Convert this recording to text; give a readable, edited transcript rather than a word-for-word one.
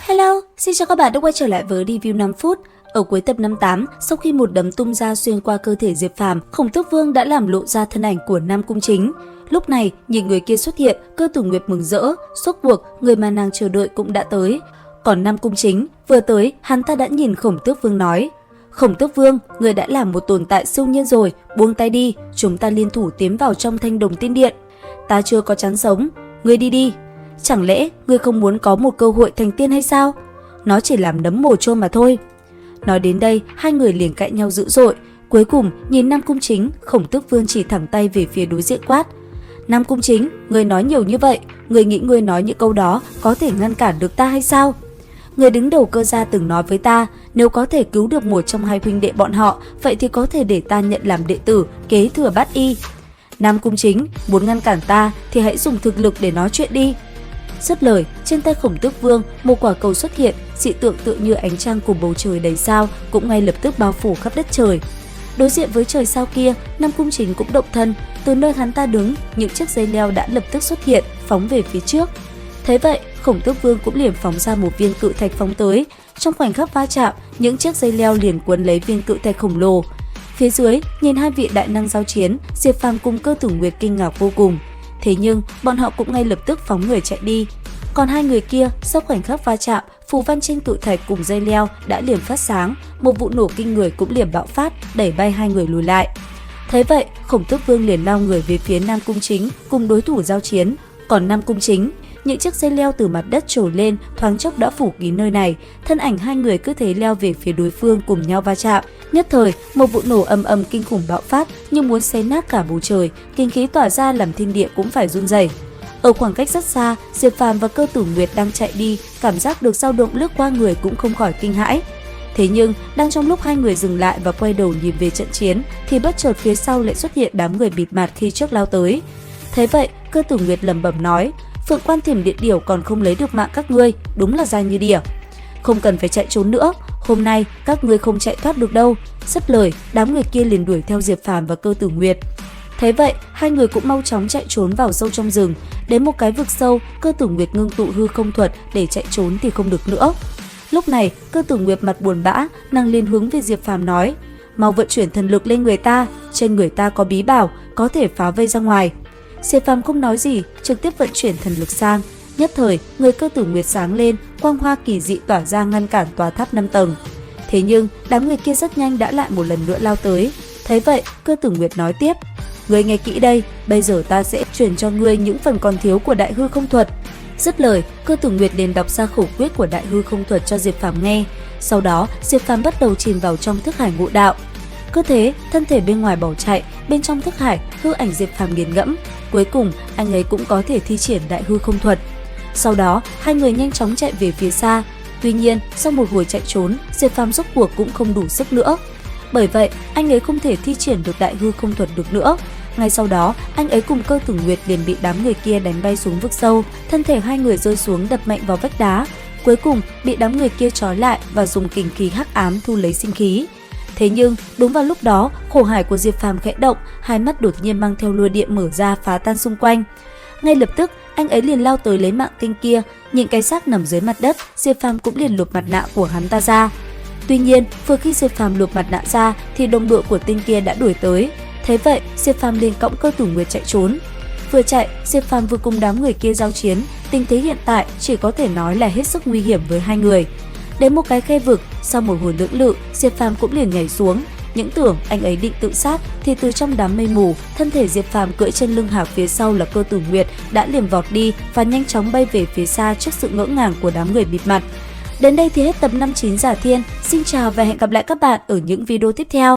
Hello, xin chào các bạn đã quay trở lại với review 5 phút. Ở cuối tập 58, sau khi một đấm tung ra xuyên qua cơ thể Diệp Phàm, Khổng Tước Vương đã làm lộ ra thân ảnh của Nam Cung Chính. Lúc này, nhìn người kia xuất hiện, Cơ Tử Nguyệt mừng rỡ, rốt cuộc người mà nàng chờ đợi cũng đã tới. Còn Nam Cung Chính vừa tới, hắn ta đã nhìn Khổng Tước Vương nói: "Khổng Tước Vương, người đã là một tồn tại siêu nhiên rồi, buông tay đi, chúng ta liên thủ tiến vào trong Thanh Đồng Tiên Điện. Ta chưa có chán sống, ngươi đi đi. Chẳng lẽ ngươi không muốn có một cơ hội thành tiên hay sao? Nó chỉ làm nấm mồ chôn mà thôi." Nói đến đây, hai người liền cãi nhau dữ dội. Cuối cùng, nhìn Nam Cung Chính, Khổng Tước Vương chỉ thẳng tay về phía đối diện quát: "Nam Cung Chính, ngươi nói nhiều như vậy, ngươi nghĩ ngươi nói những câu đó có thể ngăn cản được ta hay sao? Người đứng đầu Cơ gia từng nói với ta, nếu có thể cứu được một trong hai huynh đệ bọn họ, vậy thì có thể để ta nhận làm đệ tử, kế thừa Bát Y. Nam Cung Chính, muốn ngăn cản ta thì hãy dùng thực lực để nói chuyện đi." Dứt lời, trên tay Khổng Tước Vương, một quả cầu xuất hiện, dị tượng tựa như ánh trăng cùng bầu trời đầy sao cũng ngay lập tức bao phủ khắp đất trời. Đối diện với trời sao kia, Nam Cung Chính cũng động thân, từ nơi hắn ta đứng, những chiếc dây leo đã lập tức xuất hiện, phóng về phía trước. Thế vậy, Khổng Tước Vương cũng liền phóng ra một viên cự thạch phóng tới. Trong khoảnh khắc va chạm, những chiếc dây leo liền cuốn lấy viên cự thạch khổng lồ. Phía dưới, nhìn hai vị đại năng giao chiến, Diệp Phàm cùng Cơ Tử Nguyệt kinh ngạc vô cùng. Thế nhưng, bọn họ cũng ngay lập tức phóng người chạy đi. Còn hai người kia, sau khoảnh khắc va chạm, phù văn trên cự thạch cùng dây leo đã liền phát sáng, một vụ nổ kinh người cũng liền bạo phát, đẩy bay hai người lùi lại. Thế vậy, Khổng Tước Vương liền lao người về phía Nam Cung Chính cùng đối thủ giao chiến. Còn Nam Cung Chính, những chiếc dây leo từ mặt đất trồi lên, thoáng chốc đã phủ kín nơi này, thân ảnh hai người cứ thế leo về phía đối phương cùng nhau va chạm. Nhất thời, một vụ nổ ầm ầm kinh khủng bạo phát, như muốn xé nát cả bầu trời, kinh khí tỏa ra làm thiên địa cũng phải run rẩy. Ở khoảng cách rất xa, Diệp Phàm và Cơ Tử Nguyệt đang chạy đi, cảm giác được dao động lướt qua người cũng không khỏi kinh hãi. Thế nhưng, đang trong lúc hai người dừng lại và quay đầu nhìn về trận chiến, thì bất chợt phía sau lại xuất hiện đám người bịt mặt khi trước lao tới. Thế vậy, Cơ Tử Nguyệt lẩm bẩm nói: "Phượng Quan Thiểm Điện Điểu còn không lấy được mạng các ngươi, đúng là dai như đỉa. Không cần phải chạy trốn nữa, hôm nay các ngươi không chạy thoát được đâu." Dứt lời, đám người kia liền đuổi theo Diệp Phàm và Cơ Tử Nguyệt. Thế vậy, hai người cũng mau chóng chạy trốn vào sâu trong rừng. Đến một cái vực sâu, Cơ Tử Nguyệt ngưng tụ hư không thuật để chạy trốn thì không được nữa. Lúc này, Cơ Tử Nguyệt mặt buồn bã, nàng liền hướng về Diệp Phàm nói: "Mau vận chuyển thần lực lên người ta, trên người ta có bí bảo, có thể phá vây ra ngoài." Diệp Phàm không nói gì, trực tiếp vận chuyển thần lực sang. Nhất thời, người Cơ Tử Nguyệt sáng lên, quang hoa kỳ dị tỏa ra ngăn cản tòa tháp 5 tầng. Thế nhưng, đám người kia rất nhanh đã lại một lần nữa lao tới. Thế vậy, Cơ Tử Nguyệt nói tiếp: "Ngươi nghe kỹ đây, bây giờ ta sẽ truyền cho ngươi những phần còn thiếu của Đại Hư Không Thuật." Dứt lời, Cơ Tử Nguyệt liền đọc ra khẩu quyết của Đại Hư Không Thuật cho Diệp Phàm nghe. Sau đó, Diệp Phàm bắt đầu chìm vào trong thức hải ngộ đạo. Cứ thế, thân thể bên ngoài bỏ chạy, bên trong thức hải, hư ảnh Diệp Phàm nghiền ngẫm. Cuối cùng, anh ấy cũng có thể thi triển Đại Hư Không Thuật. Sau đó, hai người nhanh chóng chạy về phía xa. Tuy nhiên, sau một hồi chạy trốn, Diệp Phàm rốt cuộc cũng không đủ sức nữa. Bởi vậy, anh ấy không thể thi triển được Đại Hư Không Thuật được nữa. Ngay sau đó, anh ấy cùng Cơ Tử Nguyệt liền bị đám người kia đánh bay xuống vực sâu, thân thể hai người rơi xuống đập mạnh vào vách đá. Cuối cùng, bị đám người kia trói lại và dùng kình khí hắc ám thu lấy sinh khí. Thế nhưng, đúng vào lúc đó, khổ hải của Diệp Phàm khẽ động, hai mắt đột nhiên mang theo lôi điện mở ra phá tan xung quanh. Ngay lập tức, anh ấy liền lao tới lấy mạng tinh kia, nhìn cái xác nằm dưới mặt đất, Diệp Phàm cũng liền lột mặt nạ của hắn ta ra. Tuy nhiên, vừa khi Diệp Phàm lột mặt nạ ra thì đồng đội của tinh kia đã đuổi tới. Thế vậy, Diệp Phàm liền cõng Cơ Tử Nguyệt chạy trốn. Vừa chạy, Diệp Phàm vừa cùng đám người kia giao chiến, tình thế hiện tại chỉ có thể nói là hết sức nguy hiểm với hai người. Đến một cái khe vực, sau một hồi lưỡng lự, Diệp Phàm cũng liền nhảy xuống. Những tưởng anh ấy định tự sát thì từ trong đám mây mù, thân thể Diệp Phàm cưỡi trên lưng hạc phía sau là Cơ Tử Nguyệt đã liền vọt đi và nhanh chóng bay về phía xa trước sự ngỡ ngàng của đám người bịt mặt. Đến đây thì hết tập 59 Giả Thiên. Xin chào và hẹn gặp lại các bạn ở những video tiếp theo.